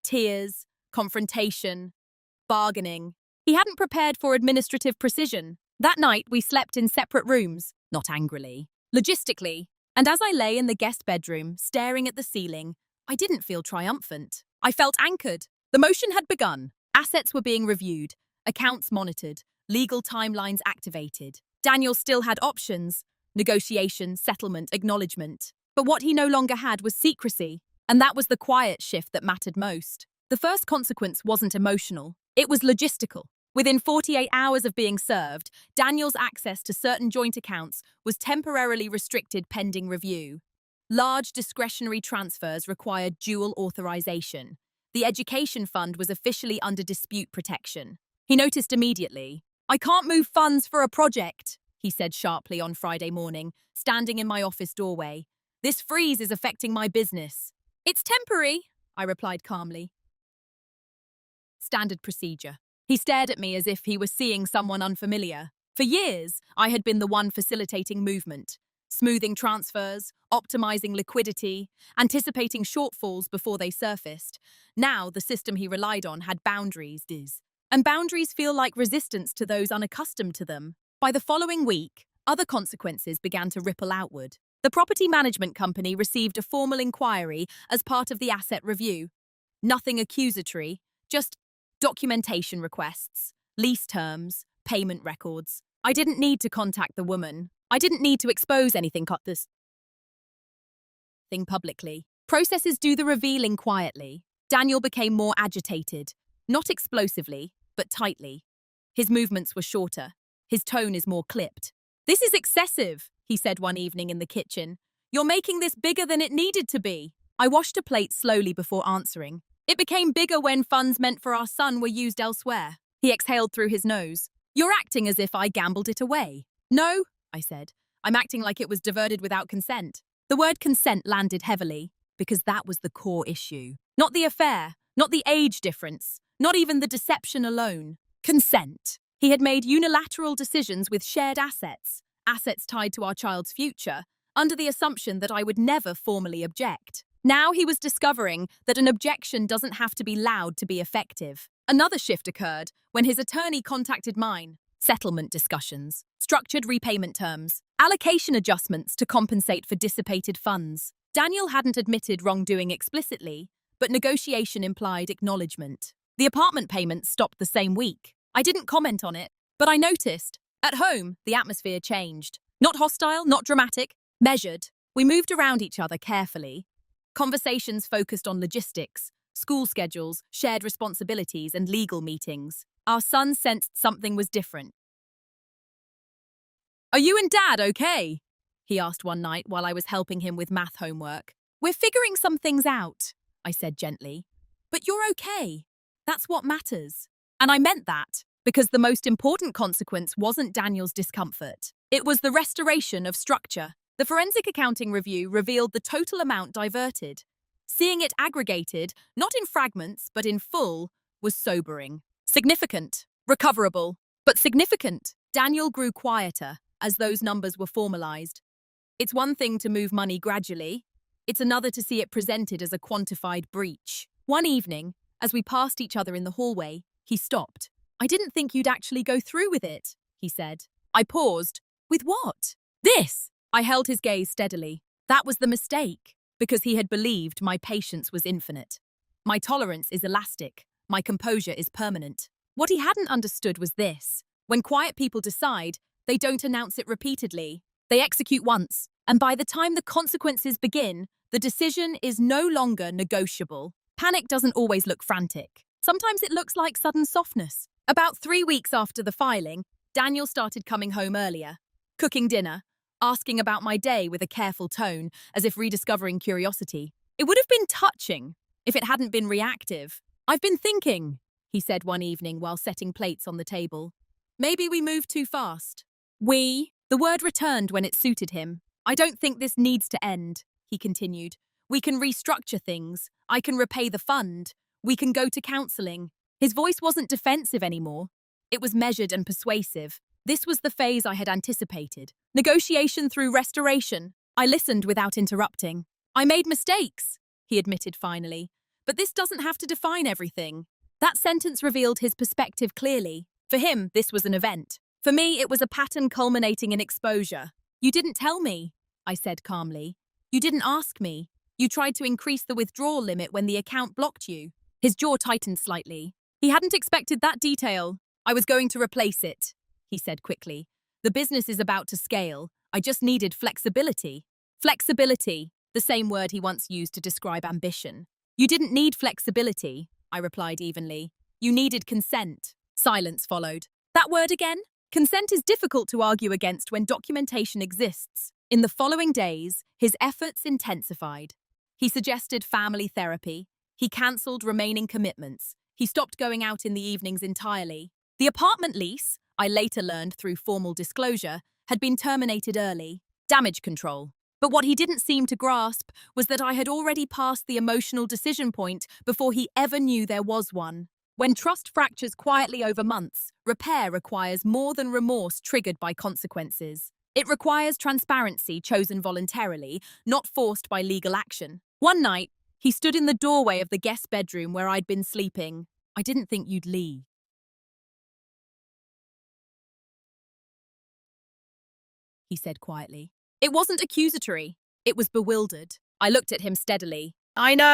Tears, confrontation, bargaining. He hadn't prepared for administrative precision. That night, we slept in separate rooms, not angrily. Logistically, and as I lay in the guest bedroom, staring at the ceiling, I didn't feel triumphant. I felt anchored. The motion had begun. Assets were being reviewed, accounts monitored, legal timelines activated. Daniel still had options: negotiation, settlement, acknowledgement. But what he no longer had was secrecy, and that was the quiet shift that mattered most. The first consequence wasn't emotional. It was logistical. Within 48 hours of being served, Daniel's access to certain joint accounts was temporarily restricted pending review. Large discretionary transfers required dual authorization. The education fund was officially under dispute protection. He noticed immediately. "I can't move funds for a project," he said sharply on Friday morning, standing in my office doorway. "This freeze is affecting my business." "It's temporary," I replied calmly. Standard procedure. He stared at me as if he was seeing someone unfamiliar. For years, I had been the one facilitating movement, smoothing transfers, optimizing liquidity, anticipating shortfalls before they surfaced. Now, the system he relied on had boundaries, and boundaries feel like resistance to those unaccustomed to them. By the following week, other consequences began to ripple outward. The property management company received a formal inquiry as part of the asset review. Nothing accusatory, just documentation requests, lease terms, payment records. I didn't need to contact the woman. I didn't need to expose anything publicly. Processes do the revealing quietly. Daniel became more agitated, not explosively, but tightly. His movements were shorter. His tone is more clipped. "This is excessive," he said one evening in the kitchen. "You're making this bigger than it needed to be." I washed a plate slowly before answering. "It became bigger when funds meant for our son were used elsewhere." He exhaled through his nose. "You're acting as if I gambled it away." "No," I said. "I'm acting like it was diverted without consent." The word consent landed heavily, because that was the core issue. Not the affair, not the age difference, not even the deception alone. Consent. He had made unilateral decisions with shared assets, assets tied to our child's future, under the assumption that I would never formally object. Now he was discovering that an objection doesn't have to be loud to be effective. Another shift occurred when his attorney contacted mine. Settlement discussions, structured repayment terms, allocation adjustments to compensate for dissipated funds. Daniel hadn't admitted wrongdoing explicitly, but negotiation implied acknowledgement. The apartment payments stopped the same week. I didn't comment on it, but I noticed. At home, the atmosphere changed. Not hostile, not dramatic, measured. We moved around each other carefully. Conversations focused on logistics, school schedules, shared responsibilities, and legal meetings. Our son sensed something was different. "Are you and Dad okay?" he asked one night while I was helping him with math homework. "We're figuring some things out," I said gently. "But you're okay. That's what matters." And I meant that, because the most important consequence wasn't Daniel's discomfort. It was the restoration of structure. The forensic accounting review revealed the total amount diverted. Seeing it aggregated, not in fragments, but in full, was sobering. Significant, recoverable, but significant. Daniel grew quieter as those numbers were formalized. It's one thing to move money gradually. It's another to see it presented as a quantified breach. One evening, as we passed each other in the hallway, he stopped. "I didn't think you'd actually go through with it," he said. I paused. "With what?" "This." I held his gaze steadily. That was the mistake, because he had believed my patience was infinite. My tolerance is elastic. My composure is permanent. What he hadn't understood was this. When quiet people decide, they don't announce it repeatedly. They execute once, and by the time the consequences begin, the decision is no longer negotiable. Panic doesn't always look frantic. Sometimes it looks like sudden softness. About 3 weeks after the filing, Daniel started coming home earlier, cooking dinner, asking about my day with a careful tone, as if rediscovering curiosity. It would have been touching if it hadn't been reactive. "I've been thinking," he said one evening while setting plates on the table. "Maybe we moved too fast." "We?" The word returned when it suited him. "I don't think this needs to end," he continued. "We can restructure things. I can repay the fund. We can go to counseling." His voice wasn't defensive anymore. It was measured and persuasive. This was the phase I had anticipated. Negotiation through restoration. I listened without interrupting. "I made mistakes," he admitted finally. "But this doesn't have to define everything." That sentence revealed his perspective clearly. For him, this was an event. For me, it was a pattern culminating in exposure. "You didn't tell me," I said calmly. "You didn't ask me. You tried to increase the withdrawal limit when the account blocked you." His jaw tightened slightly. He hadn't expected that detail. "I was going to replace it," he said quickly. "The business is about to scale. I just needed flexibility." Flexibility, the same word he once used to describe ambition. "You didn't need flexibility," I replied evenly. "You needed consent." Silence followed. That word again? Consent is difficult to argue against when documentation exists. In the following days, his efforts intensified. He suggested family therapy. He cancelled remaining commitments. He stopped going out in the evenings entirely. The apartment lease, I later learned through formal disclosure, had been terminated early. Damage control. But what he didn't seem to grasp was that I had already passed the emotional decision point before he ever knew there was one. When trust fractures quietly over months, repair requires more than remorse triggered by consequences. It requires transparency chosen voluntarily, not forced by legal action. One night, he stood in the doorway of the guest bedroom where I'd been sleeping. "I didn't think you'd leave," he said quietly. It wasn't accusatory. It was bewildered. I looked at him steadily. "I know."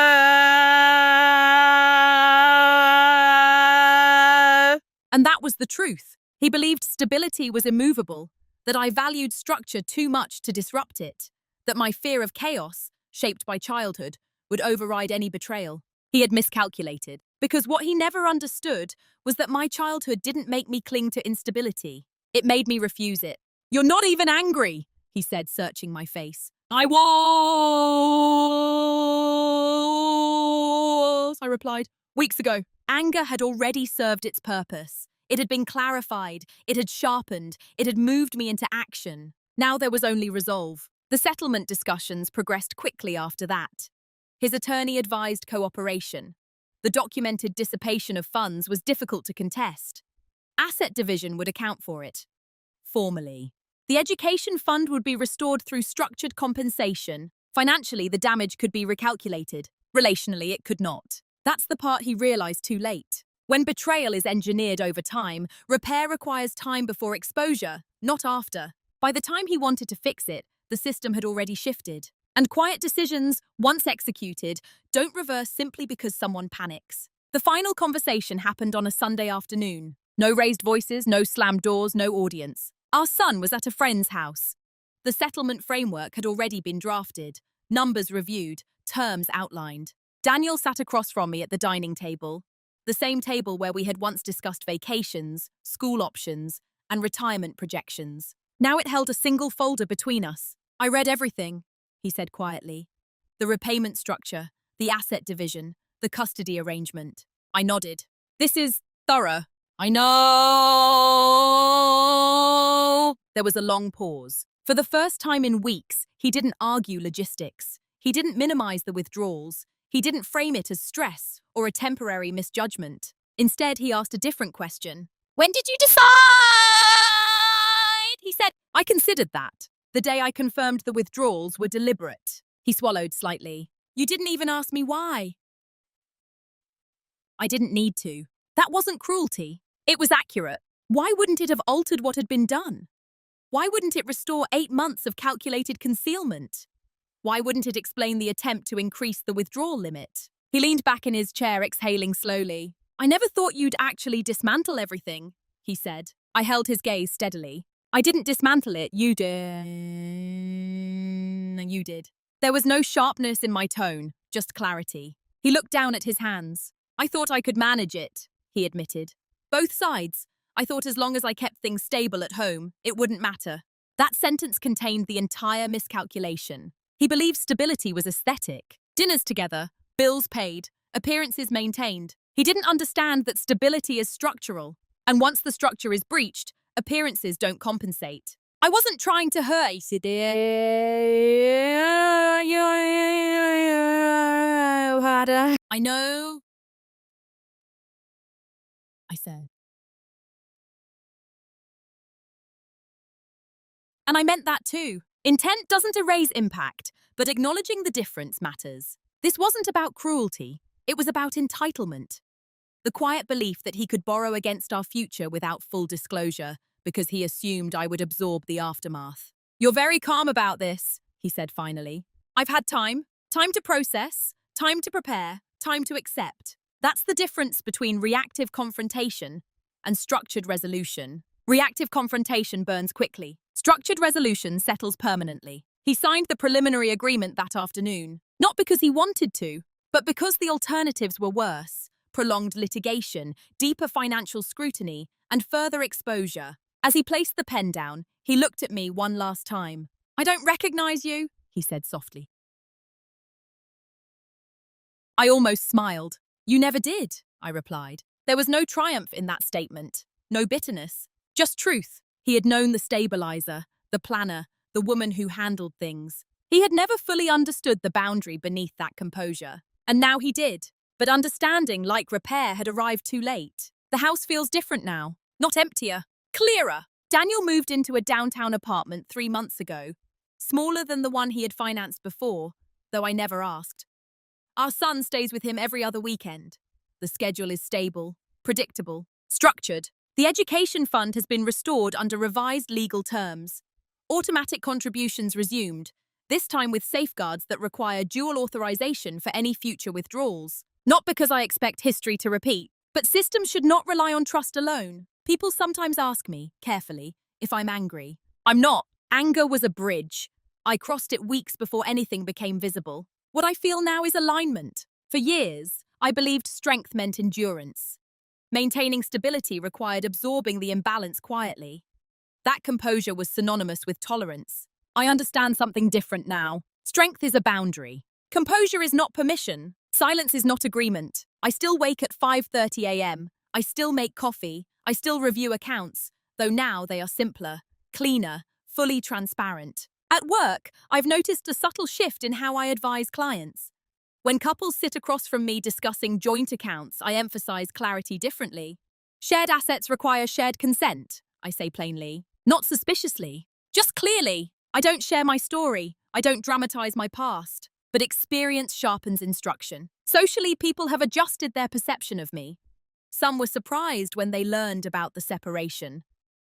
And that was the truth. He believed stability was immovable, that I valued structure too much to disrupt it, that my fear of chaos, shaped by childhood, would override any betrayal. He had miscalculated, because what he never understood was that my childhood didn't make me cling to instability. It made me refuse it. "You're not even angry," he said, searching my face. "I was," I replied. "Weeks ago." Anger had already served its purpose. It had been clarified, it had sharpened, it had moved me into action. Now there was only resolve. The settlement discussions progressed quickly after that. His attorney advised cooperation. The documented dissipation of funds was difficult to contest. Asset division would account for it. Formally. The education fund would be restored through structured compensation. Financially, the damage could be recalculated. Relationally, it could not. That's the part he realized too late. When betrayal is engineered over time, repair requires time before exposure, not after. By the time he wanted to fix it, the system had already shifted. And quiet decisions, once executed, don't reverse simply because someone panics. The final conversation happened on a Sunday afternoon. No raised voices, no slammed doors, no audience. Our son was at a friend's house. The settlement framework had already been drafted, numbers reviewed, terms outlined. Daniel sat across from me at the dining table, the same table where we had once discussed vacations, school options, and retirement projections. Now it held a single folder between us. "I read everything," he said quietly. "The repayment structure, the asset division, the custody arrangement." I nodded. "This is thorough." "I know." There was a long pause. For the first time in weeks, he didn't argue logistics. He didn't minimize the withdrawals. He didn't frame it as stress or a temporary misjudgment. Instead, he asked a different question. "When did you decide?" He said. "I considered that. The day I confirmed the withdrawals were deliberate." He swallowed slightly. "You didn't even ask me why." "I didn't need to. That wasn't cruelty. It was accurate. Why wouldn't it have altered what had been done? Why wouldn't it restore 8 months of calculated concealment? Why wouldn't it explain the attempt to increase the withdrawal limit?" He leaned back in his chair, exhaling slowly. "I never thought you'd actually dismantle everything," he said. I held his gaze steadily. "I didn't dismantle it, you did." "You did." There was no sharpness in my tone, just clarity. He looked down at his hands. "I thought I could manage it," he admitted. "Both sides. I thought as long as I kept things stable at home, it wouldn't matter." That sentence contained the entire miscalculation. He believed stability was aesthetic. Dinners together, bills paid, appearances maintained. He didn't understand that stability is structural. And once the structure is breached, appearances don't compensate. I wasn't trying to hurt you, dear. "I know," I said. And I meant that too. Intent doesn't erase impact, but acknowledging the difference matters. This wasn't about cruelty. It was about entitlement. The quiet belief that he could borrow against our future without full disclosure, because he assumed I would absorb the aftermath. "You're very calm about this," he said finally. "I've had time. Time to process, time to prepare, time to accept. That's the difference between reactive confrontation and structured resolution. Reactive confrontation burns quickly. Structured resolution settles permanently." He signed the preliminary agreement that afternoon, not because he wanted to, but because the alternatives were worse. prolonged litigation, deeper financial scrutiny, and further exposure. As he placed the pen down, he looked at me one last time. "I don't recognize you," he said softly. I almost smiled. "You never did," I replied. There was no triumph in that statement, no bitterness, just truth. He had known the stabilizer, the planner, the woman who handled things. He had never fully understood the boundary beneath that composure. And now he did. But understanding, like repair, had arrived too late. The house feels different now. Not emptier, clearer. Daniel moved into a downtown apartment 3 months ago, smaller than the one he had financed before, though I never asked. Our son stays with him every other weekend. The schedule is stable, predictable, structured. The education fund has been restored under revised legal terms. Automatic contributions resumed, this time with safeguards that require dual authorization for any future withdrawals. Not because I expect history to repeat, but systems should not rely on trust alone. People sometimes ask me, carefully, if I'm angry. I'm not. Anger was a bridge. I crossed it weeks before anything became visible. What I feel now is alignment. For years, I believed strength meant endurance. Maintaining stability required absorbing the imbalance quietly. That composure was synonymous with tolerance. I understand something different now. Strength is a boundary. Composure is not permission. Silence is not agreement. I still wake at 5:30 a.m. I still make coffee. I still review accounts, though now they are simpler, cleaner, fully transparent. At work, I've noticed a subtle shift in how I advise clients. When couples sit across from me discussing joint accounts, I emphasize clarity differently. Shared assets require shared consent, I say plainly. Not suspiciously, just clearly. I don't share my story. I don't dramatize my past. But experience sharpens instruction. Socially, people have adjusted their perception of me. Some were surprised when they learned about the separation.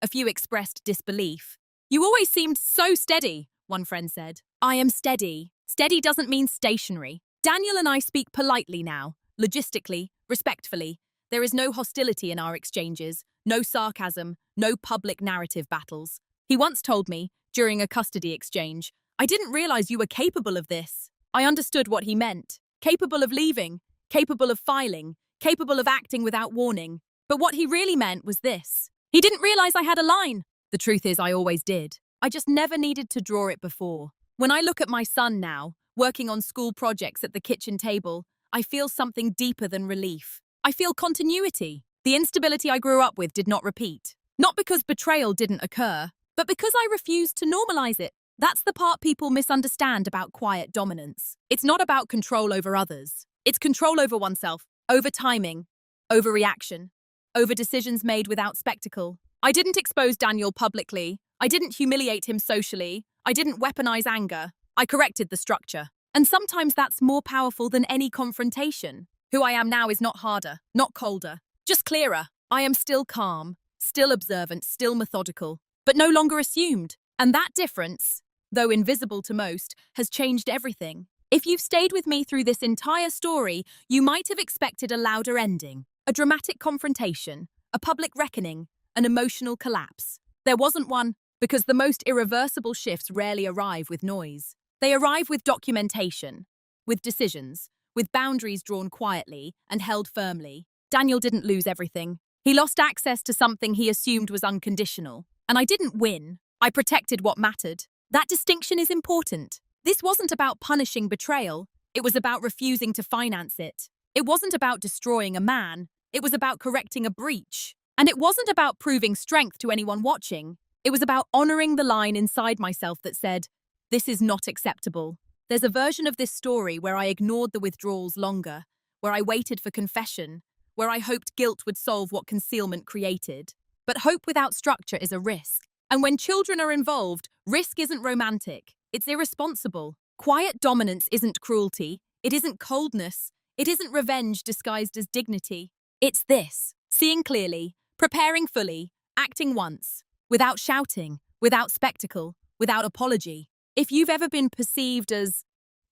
A few expressed disbelief. "You always seemed so steady," one friend said. "I am steady. Steady doesn't mean stationary. Daniel and I speak politely now, logistically, respectfully. There is no hostility in our exchanges, no sarcasm, no public narrative battles. He once told me, during a custody exchange, "I didn't realize you were capable of this." I understood what he meant. Capable of leaving, capable of filing, capable of acting without warning. But what he really meant was this. He didn't realize I had a line. The truth is, I always did. I just never needed to draw it before. When I look at my son now, working on school projects at the kitchen table, I feel something deeper than relief. I feel continuity. The instability I grew up with did not repeat. Not because betrayal didn't occur, but because I refused to normalize it. That's the part people misunderstand about quiet dominance. It's not about control over others. It's control over oneself, over timing, over reaction, over decisions made without spectacle. I didn't expose Daniel publicly. I didn't humiliate him socially. I didn't weaponize anger. I corrected the structure. And sometimes that's more powerful than any confrontation. Who I am now is not harder, not colder, just clearer. I am still calm, still observant, still methodical, but no longer assumed. And that difference, though invisible to most, has changed everything. If you've stayed with me through this entire story, you might have expected a louder ending, a dramatic confrontation, a public reckoning, an emotional collapse. There wasn't one, because the most irreversible shifts rarely arrive with noise. They arrive with documentation, with decisions, with boundaries drawn quietly and held firmly. Daniel didn't lose everything. He lost access to something he assumed was unconditional. And I didn't win. I protected what mattered. That distinction is important. This wasn't about punishing betrayal. It was about refusing to finance it. It wasn't about destroying a man. It was about correcting a breach. And it wasn't about proving strength to anyone watching. It was about honoring the line inside myself that said, "This is not acceptable." There's a version of this story where I ignored the withdrawals longer, where I waited for confession, where I hoped guilt would solve what concealment created. But hope without structure is a risk. And when children are involved, risk isn't romantic. It's irresponsible. Quiet dominance isn't cruelty. It isn't coldness. It isn't revenge disguised as dignity. It's this: seeing clearly, preparing fully, acting once, without shouting, without spectacle, without apology. If you've ever been perceived as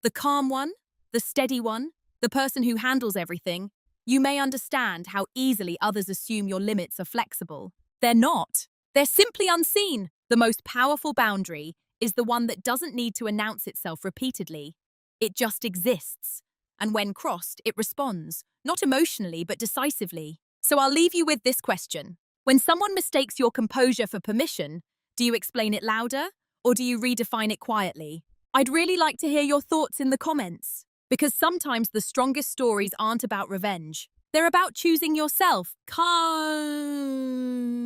the calm one, the steady one, the person who handles everything, you may understand how easily others assume your limits are flexible. They're not. They're simply unseen. The most powerful boundary is the one that doesn't need to announce itself repeatedly. It just exists. and when crossed, it responds, not emotionally but decisively. So I'll leave you with this question. When someone mistakes your composure for permission, do you explain it louder or do you redefine it quietly? I'd really like to hear your thoughts in the comments, because sometimes the strongest stories aren't about revenge. They're about choosing yourself. Calm.